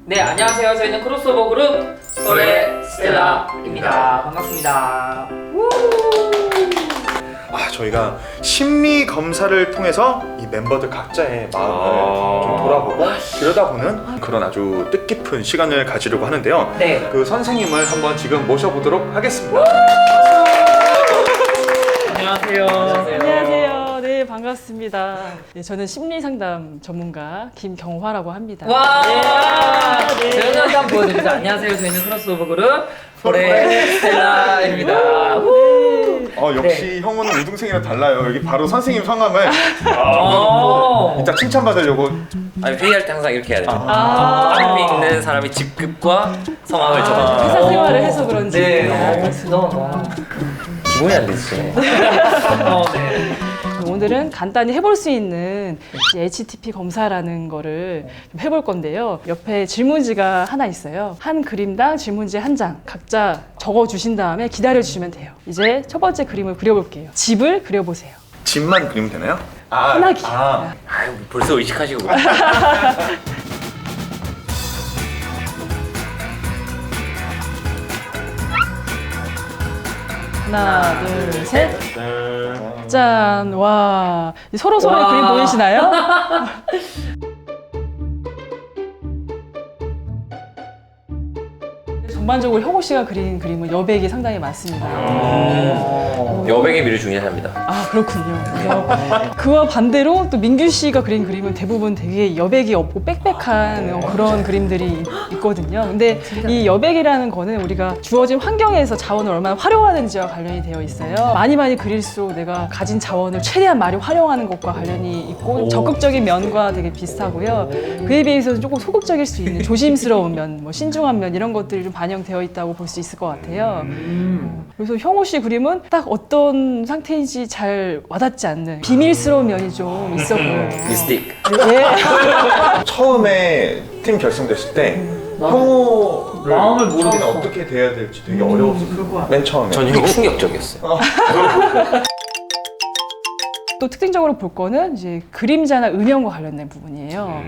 네, 안녕하세요. 저희는 크로스오버 그룹 소레 스텔라입니다. 반갑습니다. 저희가 심리 검사를 통해서 이 멤버들 각자의 마음을 좀 돌아보고 그러다 보는 그런 아주 뜻깊은 시간을 가지려고 하는데요. 네. 그 선생님을 한번 지금 모셔보도록 하겠습니다. 안녕하세요. 안녕하세요. 네, 반갑습니다. 네, 저는 심리상담 전문가 김경화라고 합니다. 와! 네. 저희는 한번 보여드리죠. 안녕하세요. 저희는 크로스오버 그룹 소레 스텔라입니다. 역시 형은 우등생이랑 달라요. 여기 바로 선생님 성함을 이따 칭찬받으려고. 아니 회의할 때 항상 이렇게 해야 돼요. 아, 앞에 있는 사람이 직급과 성함을 적어줘. 회사 생활을 해서 그런지. 네, 너무 기본이 안 되시네. 네. 오늘은 간단히 해볼 수 있는 HTP 검사라는 거를 좀 해볼 건데요. 옆에 질문지가 하나 있어요. 한 그림당 질문지 한 장 각자 적어주신 다음에 기다려주시면 돼요. 이제 첫 번째 그림을 그려볼게요. 집을 그려보세요. 집만 그리면 되나요? 편하게. 아유 벌써 의식하시고. 하나, 둘, 셋. 짠! 와. 서로서로의 와. 그림 보이시나요? 전반적으로 형호 씨가 그린 그림은 여백이 상당히 많습니다. 여백의 미를 중요합니다. 아, 그렇군요. 그와 반대로 또 민규 씨가 그린 그림은 대부분 되게 여백이 없고 빽빽한 그런 그림들이 있거든요. 근데 이 여백이라는 거는 우리가 주어진 환경에서 자원을 얼마나 활용하는지와 관련이 되어 있어요. 많이 그릴수록 내가 가진 자원을 최대한 많이 활용하는 것과 관련이 있고 적극적인 면과 되게 비슷하고요. 그에 비해서는 조금 소극적일 수 있는 조심스러운 면, 뭐 신중한 면 이런 것들이 좀 반영되어 있다고 볼 수 있을 것 같아요. 그래서 형호 씨 그림은 딱 어떤 상태인지 잘 와닿지 않는 비밀스러운 면이 좀 있어 보여요. 미스틱. 예. 처음에 팀 결성됐을 때 형우를 마음을 처음에 모르겠어. 어떻게 돼야 될지 되게 어려웠어요. 맨 처음에. 전 형이 충격적이었어요. 또 특징적으로 볼 거는 이제 그림자나 음영과 관련된 부분이에요.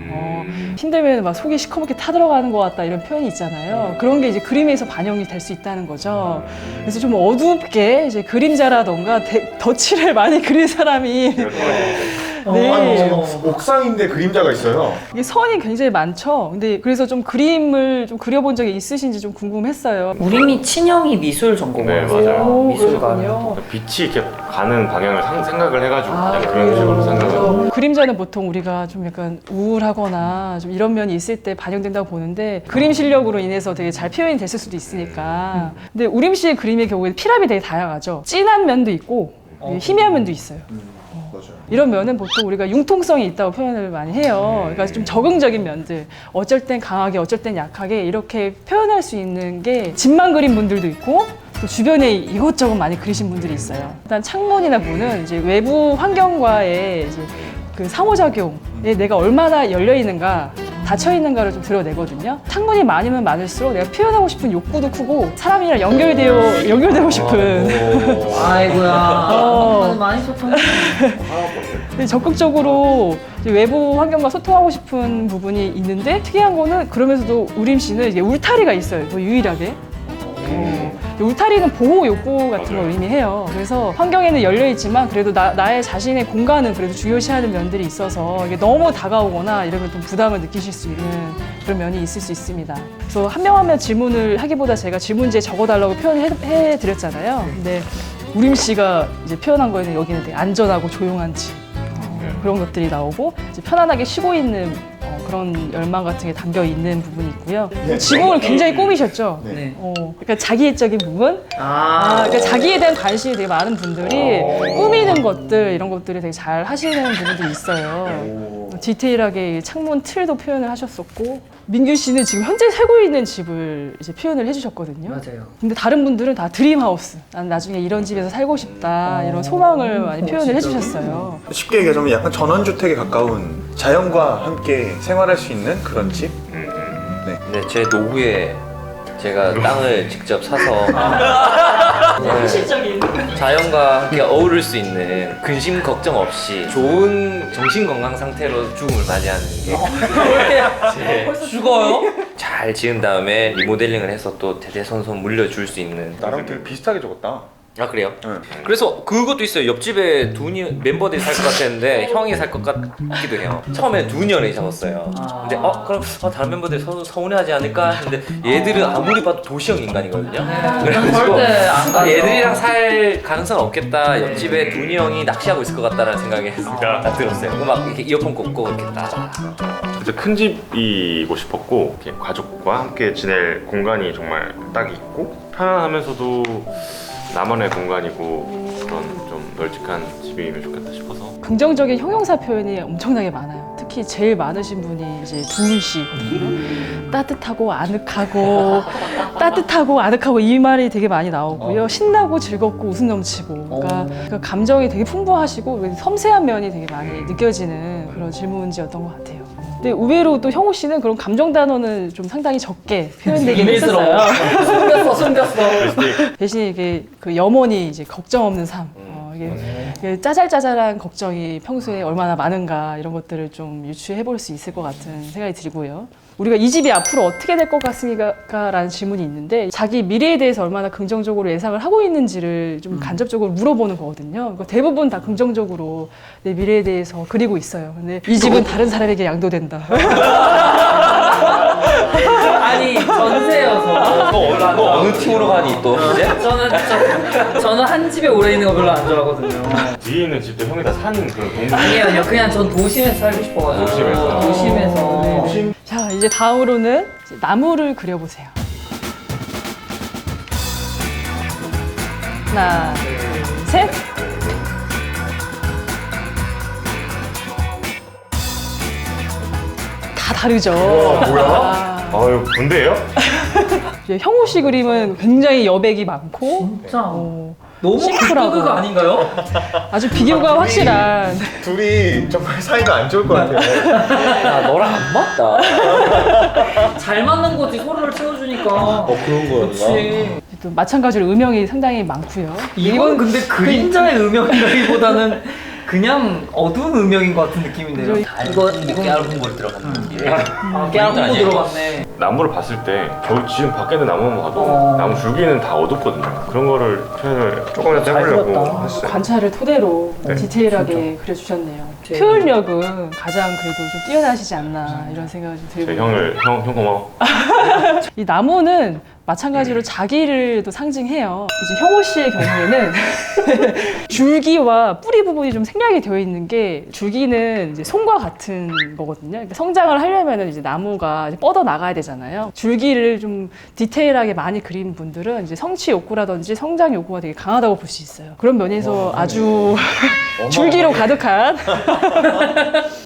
힘들면 막 속이 시커멓게 타들어가는 것 같다 이런 표현이 있잖아요. 그런 게 이제 그림에서 반영이 될 수 있다는 거죠. 그래서 좀 어둡게 이제 그림자라던가 덧칠을 많이 그린 사람이 네. 옥상인데 그림자가 있어요. 이게 선이 굉장히 많죠. 근데 그래서 좀 그림을 좀 그려본 적이 있으신지 좀 궁금했어요. 우림이 친형이 미술 전공이에요. 네, 맞아요. 오, 미술가요. 그렇군요. 빛이 이렇게 가는 방향을 생각을 해가지고 그냥 그런 식으로 생각을. 그림자는 보통 우리가 좀 약간 우울하거나 좀 이런 면이 있을 때 반영된다고 보는데 그림 실력으로 인해서 되게 잘 표현이 됐을 수도 있으니까. 근데 우림 씨의 그림의 경우에는 피랍이 되게 다양하죠. 진한 면도 있고 희미한 면도 있어요. 맞아요. 이런 면은 보통 우리가 융통성이 있다고 표현을 많이 해요. 그러니까 좀 적응적인 면들, 어쩔 땐 강하게, 어쩔 땐 약하게 이렇게 표현할 수 있는 게 집만 그린 분들도 있고 또 주변에 이것저것 많이 그리신 분들이 있어요. 일단 창문이나 문은 이제 외부 환경과의 이제 그 상호작용에 내가 얼마나 열려 있는가, 닫혀 있는가를 좀 드러내거든요. 창문이 많으면 많을수록 내가 표현하고 싶은 욕구도 크고 사람이랑 연결되고 싶은. 아이고야. 많이 소통해. 근데 적극적으로 이제 외부 환경과 소통하고 싶은 부분이 있는데 특이한 거는 그러면서도 우림 씨는 이게 울타리가 있어요. 뭐 유일하게. 울타리는 보호 욕구 같은 걸 의미해요. 그래서 환경에는 열려 있지만 그래도 나의 자신의 공간은 그래도 중요시하는 면들이 있어서 이게 너무 다가오거나 이러면 좀 부담을 느끼실 수 있는 그런 면이 있을 수 있습니다. 그래서 한 명 한 명 질문을 하기보다 제가 질문지에 적어달라고 표현해 드렸잖아요. 근데 우림 씨가 이제 표현한 거에는 여기는 되게 안전하고 조용한 집 그런 것들이 나오고 이제 편안하게 쉬고 있는 그런 열망 같은 게 담겨 있는 부분이 있고요. 지붕을 굉장히 꾸미셨죠. 네. 그러니까 자기애적인 부분, 그러니까 자기에 대한 관심이 되게 많은 분들이 꾸미는 것들 이런 것들이 되게 잘 하시는 부분들이 있어요. 디테일하게 창문 틀도 표현을 하셨었고. 민규 씨는 지금 현재 살고 있는 집을 이제 표현을 해주셨거든요. 맞아요. 근데 다른 분들은 다 드림하우스. 난 나중에 이런 집에서 살고 싶다. 이런 소망을 많이 표현을 해주셨어요. 쉽게 얘기하자면 약간 전원주택에 가까운 자연과 함께 생활할 수 있는 그런 집? 네, 제 노후에 제가 땅을 직접 사서 현실적인. 자연과 함께 어우를 수 있는 근심 걱정 없이 좋은 정신 건강 상태로 죽음을 맞이하는 게 죽어요? 잘 지은 다음에 리모델링을 해서 또 대대손손 물려줄 수 있는. 나랑 되게 비슷하게 적었다. 아 그래요? 응. 그래서 그것도 있어요. 옆집에 멤버들이 살 것 같았는데 형이 살 것 같기도 해요. 처음에 2년을 적었어요. 근데 그럼 다른 멤버들이 서운해하지 않을까 했는데 얘들은 아무리 봐도 도시형 인간이거든요. 그래가지고 절대 안 가죠. 얘들이랑 살 가능성 없겠다. 옆집에 두니 형이 낚시하고 있을 것 같다라는 생각이 딱 들었어요. 막 이렇게 이어폰 꽂고 이렇게 딱. 진짜 큰 집이고 싶었고 이렇게 가족과 함께 지낼 공간이 정말 딱 있고 편안하면서도 나만의 공간이고 그런 좀 널찍한 집이면 좋겠다 싶어서. 긍정적인 형용사 표현이 엄청나게 많아요. 특히 제일 많으신 분이 이제 두훈 씨거든요. 따뜻하고 아늑하고 따뜻하고 아늑하고 이 말이 되게 많이 나오고요. 신나고 즐겁고 웃음 넘치고 그러니까 그 감정이 되게 풍부하시고 섬세한 면이 되게 많이 느껴지는 그런 질문지였던 것 같아요. 근데 의외로 또 형우 씨는 그런 감정 단어는 좀 상당히 적게 표현되긴 했었어요. 숨겼어. 대신 이게 그 염원이 이제 걱정 없는 삶. 이게 짜잘짜잘한 걱정이 평소에 얼마나 많은가 이런 것들을 좀 유추해 볼 수 있을 것 같은 생각이 들고요. 우리가 이 집이 앞으로 어떻게 될 것 같습니까? 라는 질문이 있는데 자기 미래에 대해서 얼마나 긍정적으로 예상을 하고 있는지를 좀 간접적으로 물어보는 거거든요. 그러니까 대부분 다 긍정적으로 내 미래에 대해서 그리고 있어요. 근데 이 집은 다른 사람에게 양도된다. 아니 전세여서. 너 어느 팀으로 가니 또 이제? 저는 한 집에 오래 있는 거 별로 안 좋아하거든요. 뒤에 있는 집도 형이 다 사는 그런 동네. 아니에요. 그냥 전 도심에서 살고 싶어가지고. 도심에서. 도심에서. 자, 이제 다음으로는 이제 나무를 그려보세요. 하나, 둘, 셋. 다 다르죠. 뭐야? 아유 뭔데요? 이제 형우 씨 그림은 굉장히 여백이 많고 진짜. 너무 심플하고. 극극 아닌가요? 아주 비교가 확실한. 둘이 정말 사이가 안 좋을 것 같아요. 야 너랑 안 맞다. 잘 맞는 거지 서로를 채워주니까. 그런 거였나? 그렇지. 또 마찬가지로 음영이 상당히 많고요. 이건 근데 그림자의 음영이라기보다는 그냥 어두운 음영인 것 같은 느낌인데요. 이거 깨알은 걸 들어가는 게. 깨알고 들어갔네. 나무를 봤을 때 겨우 지금 밖에 있는 나무만 봐도 나무 줄기는 다 어둡거든요. 그런 거를 표현을 조금이라도 해보려고 했어요. 관찰을 토대로 디테일하게 그려주셨네요. 표현력은 가장 그래도 좀 뛰어나시지 않나 이런 생각이 좀 제 들고요. 형 고마워. 이 나무는 마찬가지로 자기를 또 상징해요. 이제 형호 씨의 경우에는 줄기와 뿌리 부분이 좀 생략이 되어 있는 게 줄기는 이제 손과 같은 거거든요. 그러니까 성장을 하려면 이제 나무가 이제 뻗어 나가야 되잖아요. 줄기를 좀 디테일하게 많이 그린 분들은 이제 성취 욕구라든지 성장 욕구가 되게 강하다고 볼 수 있어요. 그런 면에서 아주 줄기로 가득한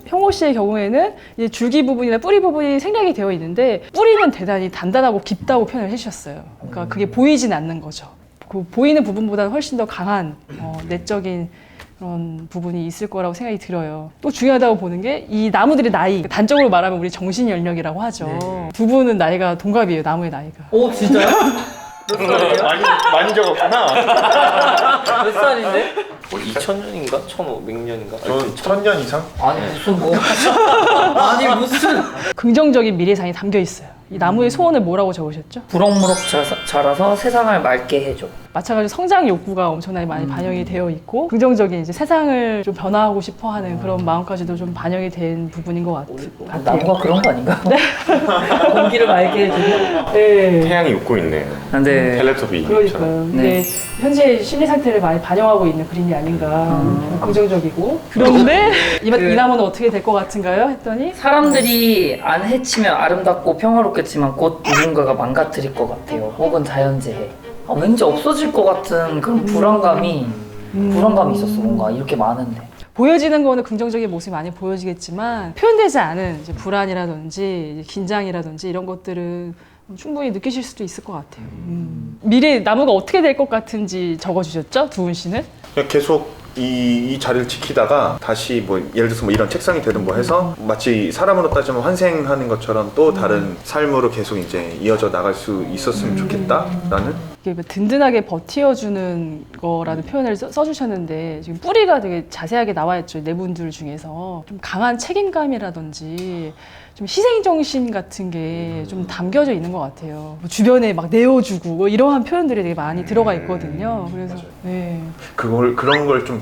형호 씨의 경우에는 이제 줄기 부분이나 뿌리 부분이 생략이 되어 있는데 뿌리는 대단히 단단하고 깊다고 표현을 해주셨어요. 그러니까 그게 보이진 않는 거죠. 그 보이는 부분보다는 훨씬 더 강한 내적인 그런 부분이 있을 거라고 생각이 들어요. 또 중요하다고 보는 게 이 나무들의 나이, 단적으로 말하면 우리 정신 연령이라고 하죠. 두 분은 나이가 동갑이에요. 나무의 나이가. 오 진짜요? 몇 살이에요? 많이 적었구나. 몇 살인데? 뭐 2000년인가? 1500년인가? 저 1000년 이상? 아니 무슨 뭐 아니 무슨 긍정적인 미래상이 담겨 있어요. 이 나무의 소원을 뭐라고 적으셨죠? 무럭무럭 자라서 세상을 맑게 해줘. 마찬가지로 성장 욕구가 엄청나게 많이 반영이 되어 있고 긍정적인 이제 세상을 좀 변화하고 싶어하는 그런 마음까지도 좀 반영이 된 부분인 것 같아요. 나무가 그런 거 아닌가? 공기를 맑게 해주고. 네. 태양이 웃고 있네. 네. 텔레토비처럼. 그러니까요. 근데 현재 심리 상태를 많이 반영하고 있는 그림이 아닌가. 긍정적이고. 그런데 이 나무는 어떻게 될 것 같은가요? 했더니 사람들이 안 해치면 아름답고 평화롭겠지만 곧 누군가가 망가뜨릴 것 같아요. 혹은 자연재해. 왠지 없어질 것 같은 그런 불안감이 있었어. 뭔가 이렇게 많은데. 보여지는 거는 긍정적인 모습이 많이 보여지겠지만 표현되지 않은 이제 불안이라든지 이제 긴장이라든지 이런 것들은 충분히 느끼실 수도 있을 것 같아요. 미래 나무가 어떻게 될 것 같은지 적어주셨죠? 두훈 씨는? 그냥 계속 이 자리를 지키다가 다시 뭐 예를 들어서 뭐 이런 책상이 되든 뭐 해서 마치 사람으로 따지면 환생하는 것처럼 또 다른 삶으로 계속 이제 이어져 나갈 수 있었으면 좋겠다라는 이게 뭐 든든하게 버티어주는 거라는 표현을 써주셨는데 지금 뿌리가 되게 자세하게 나와 있죠. 네 분들 중에서 좀 강한 책임감이라든지 좀 희생정신 같은 게 좀 담겨져 있는 것 같아요. 뭐 주변에 막 내어주고 뭐 이러한 표현들이 되게 많이 들어가 있거든요. 그래서 네. 그런 걸 좀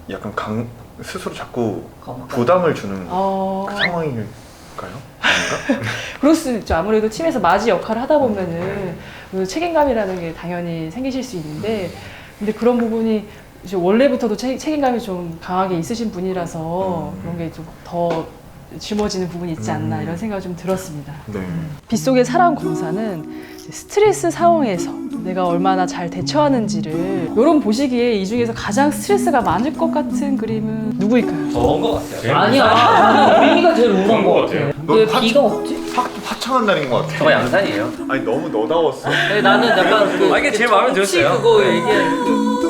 약간 스스로 자꾸 부담을 주는 그 상황일까요? 아닌가? 그럴 수 있죠. 아무래도 팀에서 맞이 역할을 하다 보면은 그 책임감이라는 게 당연히 생기실 수 있는데, 근데 그런 부분이 이제 원래부터도 책임감이 좀 강하게 있으신 분이라서 그런 게 좀 더 짊어지는 부분이 있지 않나 이런 생각이 좀 들었습니다. 네. 빗속의 사람 검사는 스트레스 상황에서 내가 얼마나 잘 대처하는지를 이런 보시기에 이 중에서 가장 스트레스가 많을 것 같은 그림은 누구일까요? 저런 거 같아요. 아니야. 우리가 제일 우울한 거 같아. 넌 왜 화- 비가 없지? 화창한 날인 것 같아. 저거 양산이에요. 아니 너무 너다웠어. 나는 약간 그 이게 제일 마음에 혹시 들었어요. 그거 얘기하는